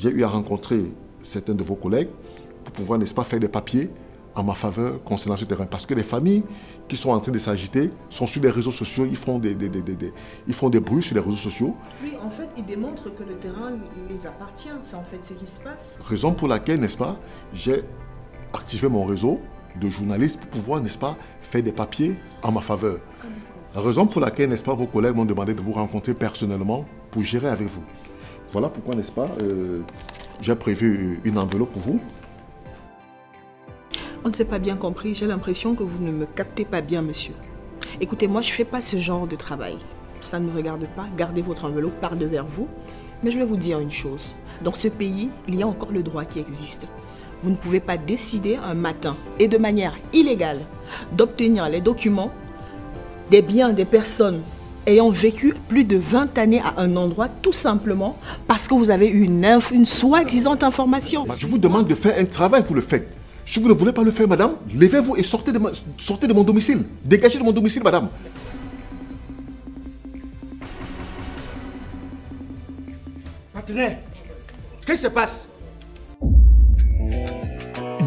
j'ai eu à rencontrer certains de vos collègues pour pouvoir, n'est-ce pas, faire des papiers en ma faveur concernant ce terrain. Parce que les familles qui sont en train de s'agiter sont sur les réseaux sociaux, ils font des bruits sur les réseaux sociaux. Oui, en fait, ils démontrent que le terrain les appartient. C'est en fait ce qui se passe. Raison pour laquelle, n'est-ce pas, j'ai activé mon réseau de journalistes pour pouvoir, n'est-ce pas, faire des papiers en ma faveur. La raison pour laquelle, n'est-ce pas, vos collègues m'ont demandé de vous rencontrer personnellement pour gérer avec vous. Voilà pourquoi, n'est-ce pas, j'ai prévu une enveloppe pour vous. On ne s'est pas bien compris. J'ai l'impression que vous ne me captez pas bien, monsieur. Écoutez, moi, je ne fais pas ce genre de travail. Ça ne me regarde pas. Gardez votre enveloppe par devers vous. Mais je vais vous dire une chose. Dans ce pays, il y a encore le droit qui existe. Vous ne pouvez pas décider un matin et de manière illégale d'obtenir les documents des biens des personnes ayant vécu plus de 20 années à un endroit, tout simplement parce que vous avez eu une soi-disant information. Je vous demande de faire un travail pour le faire. Si vous ne voulez pas le faire, madame, levez-vous et sortez de mon domicile. Dégagez de mon domicile, madame. Partenaire, qu'est-ce qui se passe?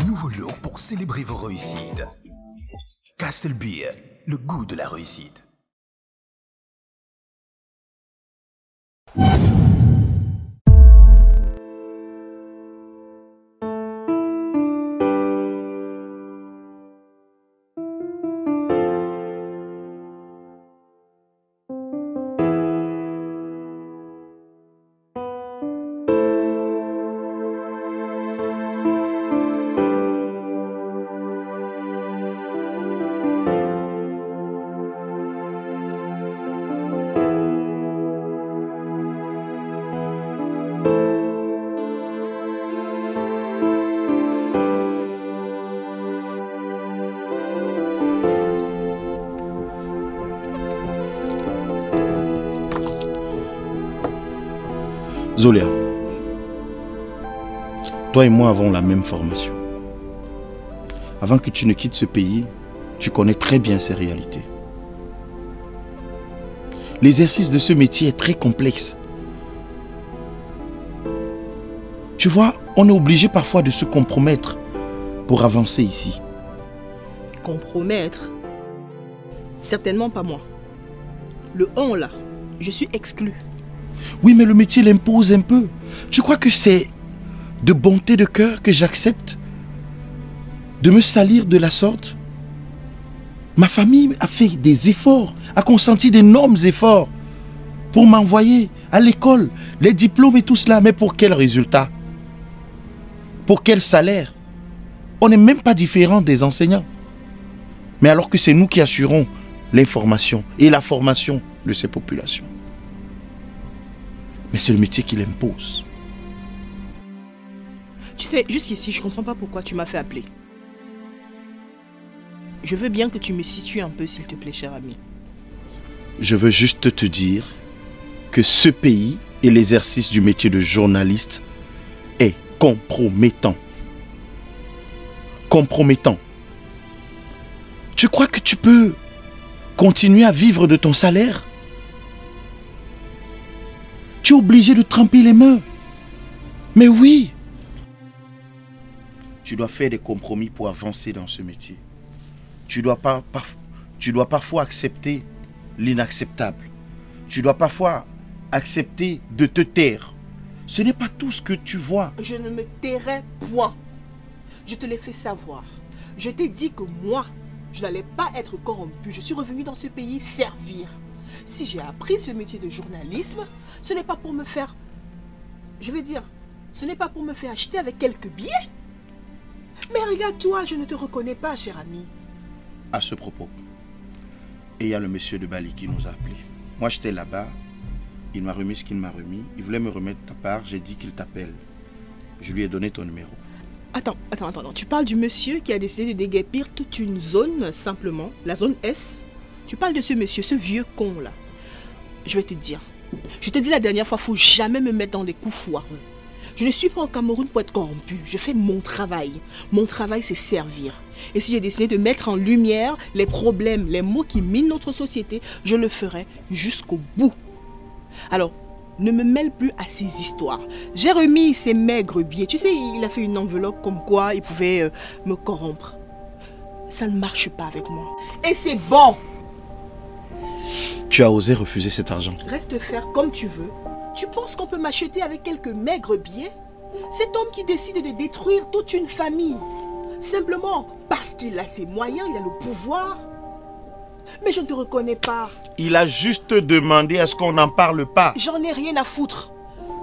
Nouveau look pour célébrer vos réussites. Castle Beer, le goût de la réussite. Zolia, toi et moi avons la même formation. Avant que tu ne quittes ce pays, tu connais très bien ces réalités. L'exercice de ce métier est très complexe. Tu vois, on est obligé parfois de se compromettre pour avancer ici. Compromettre? Certainement pas moi. Le on là, je suis exclue. Oui, mais le métier l'impose un peu. Tu crois que c'est de bonté de cœur que j'accepte de me salir de la sorte? Ma famille a fait des efforts, a consenti d'énormes efforts pour m'envoyer à l'école, les diplômes et tout cela. Mais pour quel résultat? Pour quel salaire? On n'est même pas différent des enseignants. Mais alors que c'est nous qui assurons l'information et la formation de ces populations. Mais c'est le métier qui l'impose. Tu sais, jusqu'ici, je ne comprends pas pourquoi tu m'as fait appeler. Je veux bien que tu me situes un peu, s'il te plaît, cher ami. Je veux juste te dire que ce pays et l'exercice du métier de journaliste est compromettant. Compromettant. Tu crois que tu peux continuer à vivre de ton salaire? Tu es obligé de tremper les mains. Mais oui. Tu dois faire des compromis pour avancer dans ce métier. Tu dois parfois accepter l'inacceptable. Tu dois parfois accepter de te taire. Ce n'est pas tout ce que tu vois. Je ne me tairai point. Je te l'ai fait savoir. Je t'ai dit que moi, je n'allais pas être corrompu. Je suis revenu dans ce pays servir. Si j'ai appris ce métier de journalisme, ce n'est pas pour me faire... Je veux dire, ce n'est pas pour me faire acheter avec quelques billets. Mais regarde-toi, je ne te reconnais pas, cher ami. À ce propos, et il y a le monsieur de Bali qui nous a appelés. Moi, j'étais là-bas. Il m'a remis ce qu'il m'a remis. Il voulait me remettre ta part. J'ai dit qu'il t'appelle. Je lui ai donné ton numéro. Attends. Tu parles du monsieur qui a décidé de déguerpir toute une zone, simplement. La zone S. Tu parles de ce monsieur, ce vieux con là. Je vais te dire. Je t'ai dit la dernière fois, il ne faut jamais me mettre dans des coups foireux. Je ne suis pas au Cameroun pour être corrompu. Je fais mon travail. Mon travail, c'est servir. Et si j'ai décidé de mettre en lumière les problèmes, les maux qui minent notre société, je le ferai jusqu'au bout. Alors, ne me mêle plus à ces histoires. J'ai remis ces maigres billets. Tu sais, il a fait une enveloppe comme quoi il pouvait me corrompre. Ça ne marche pas avec moi. Et c'est bon. Tu as osé refuser cet argent. Reste faire comme tu veux. Tu penses qu'on peut m'acheter avec quelques maigres billets? Cet homme qui décide de détruire toute une famille, simplement parce qu'il a ses moyens, il a le pouvoir. Mais je ne te reconnais pas. Il a juste demandé à ce qu'on n'en parle pas. J'en ai rien à foutre.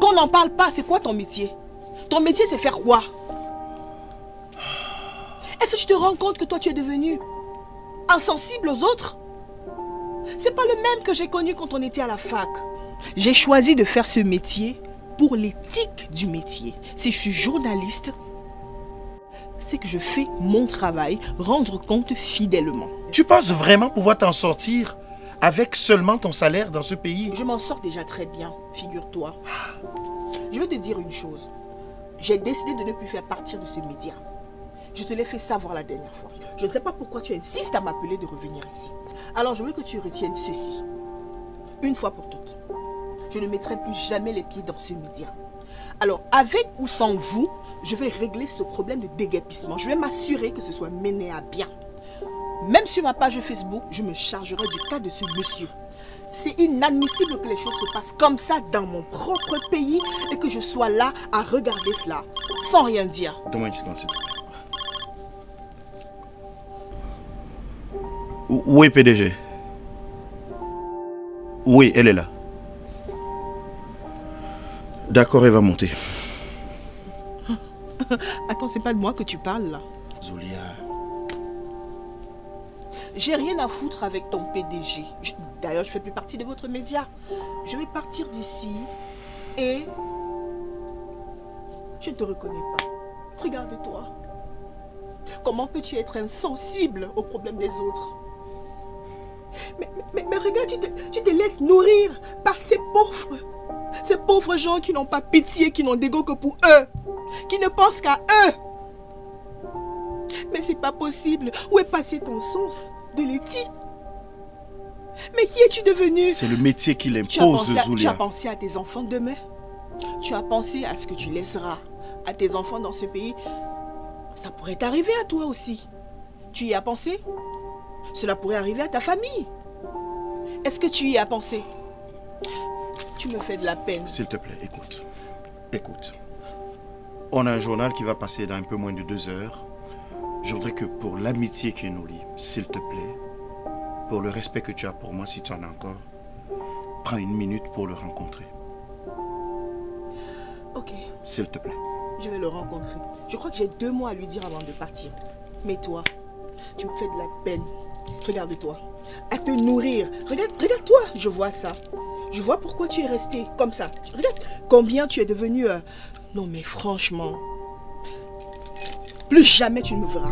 Qu'on n'en parle pas, c'est quoi ton métier? Ton métier, c'est faire quoi? Est-ce que tu te rends compte que toi, tu es devenu insensible aux autres? C'est pas le même que j'ai connu quand on était à la fac. J'ai choisi de faire ce métier pour l'éthique du métier. Si je suis journaliste, c'est que je fais mon travail, rendre compte fidèlement. Tu penses vraiment pouvoir t'en sortir avec seulement ton salaire dans ce pays? Je m'en sors déjà très bien, figure-toi. Je vais te dire une chose. J'ai décidé de ne plus faire partie de ce média. Je te l'ai fait savoir la dernière fois. Je ne sais pas pourquoi tu insistes à m'appeler de revenir ici. Alors je veux que tu retiennes ceci. Une fois pour toutes. Je ne mettrai plus jamais les pieds dans ce média. Alors, avec ou sans vous, je vais régler ce problème de déguerpissement. Je vais m'assurer que ce soit mené à bien. Même sur ma page Facebook, je me chargerai du cas de ce monsieur. C'est inadmissible que les choses se passent comme ça dans mon propre pays et que je sois là à regarder cela, sans rien dire. Donne-moi une seconde, s'il te plaît. Où est PDG? Oui, elle est là. D'accord, elle va monter. Attends, c'est pas de moi que tu parles là. Zulia. J'ai rien à foutre avec ton PDG. D'ailleurs, je fais plus partie de votre média. Je vais partir d'ici et je ne te reconnais pas. Regarde-toi. Comment peux-tu être insensible aux problèmes des autres? Mais regarde, tu te laisses nourrir par ces pauvres gens qui n'ont pas pitié, qui n'ont d'ego que pour eux, qui ne pensent qu'à eux. Mais c'est pas possible. Où est passé ton sens de l'éthique? Mais qui es-tu devenu? C'est le métier qui l'impose, Zulia. Tu as pensé à tes enfants demain? Tu as pensé à ce que tu laisseras à tes enfants dans ce pays? Ça pourrait t'arriver à toi aussi. Tu y as pensé? Cela pourrait arriver à ta famille. Est-ce que tu y as pensé? Tu me fais de la peine. S'il te plaît, écoute. Écoute. On a un journal qui va passer dans un peu moins de 2 heures. Je voudrais que pour l'amitié qui nous lie, s'il te plaît, pour le respect que tu as pour moi, si tu en as encore, prends 1 minute pour le rencontrer. Ok. S'il te plaît. Je vais le rencontrer. Je crois que j'ai 2 mois à lui dire avant de partir. Mais toi, tu me fais de la peine. Regarde-toi. À te nourrir. Regarde-toi. Je vois ça. Je vois pourquoi tu es resté comme ça. Regarde combien tu es devenu... Non mais franchement... Plus jamais tu ne me verras.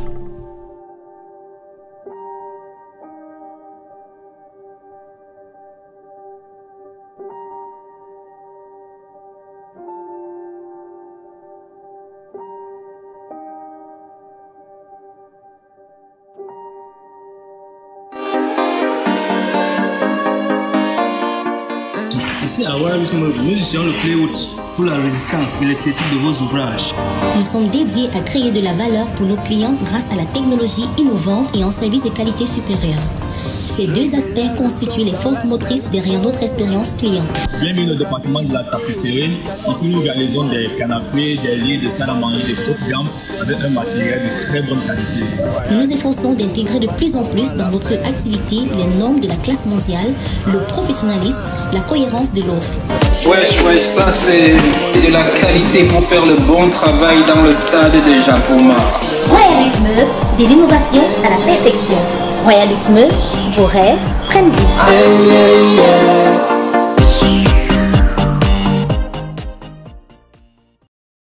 Ici à Ouarisme, nous étions le plus haut pour la résistance et l'esthétique de vos ouvrages. Nous sommes dédiés à créer de la valeur pour nos clients grâce à la technologie innovante et en service de qualité supérieure. Ces 2 aspects constituent les forces motrices derrière notre expérience client. Bienvenue au département de la tapisserie. Ici, nous réalisons des canapés, des lits, des salles à manger, des hautes gammes avec un matériel de très bonne qualité. Nous nous efforçons d'intégrer de plus en plus dans notre activité les normes de la classe mondiale, le professionnalisme, la cohérence de l'offre. Wesh, ça c'est de la qualité pour faire le bon travail dans le stade de Japoma. Royal Luxembourg, de l'innovation à la perfection. Royal Luxembourg, vos rêves prennent vie.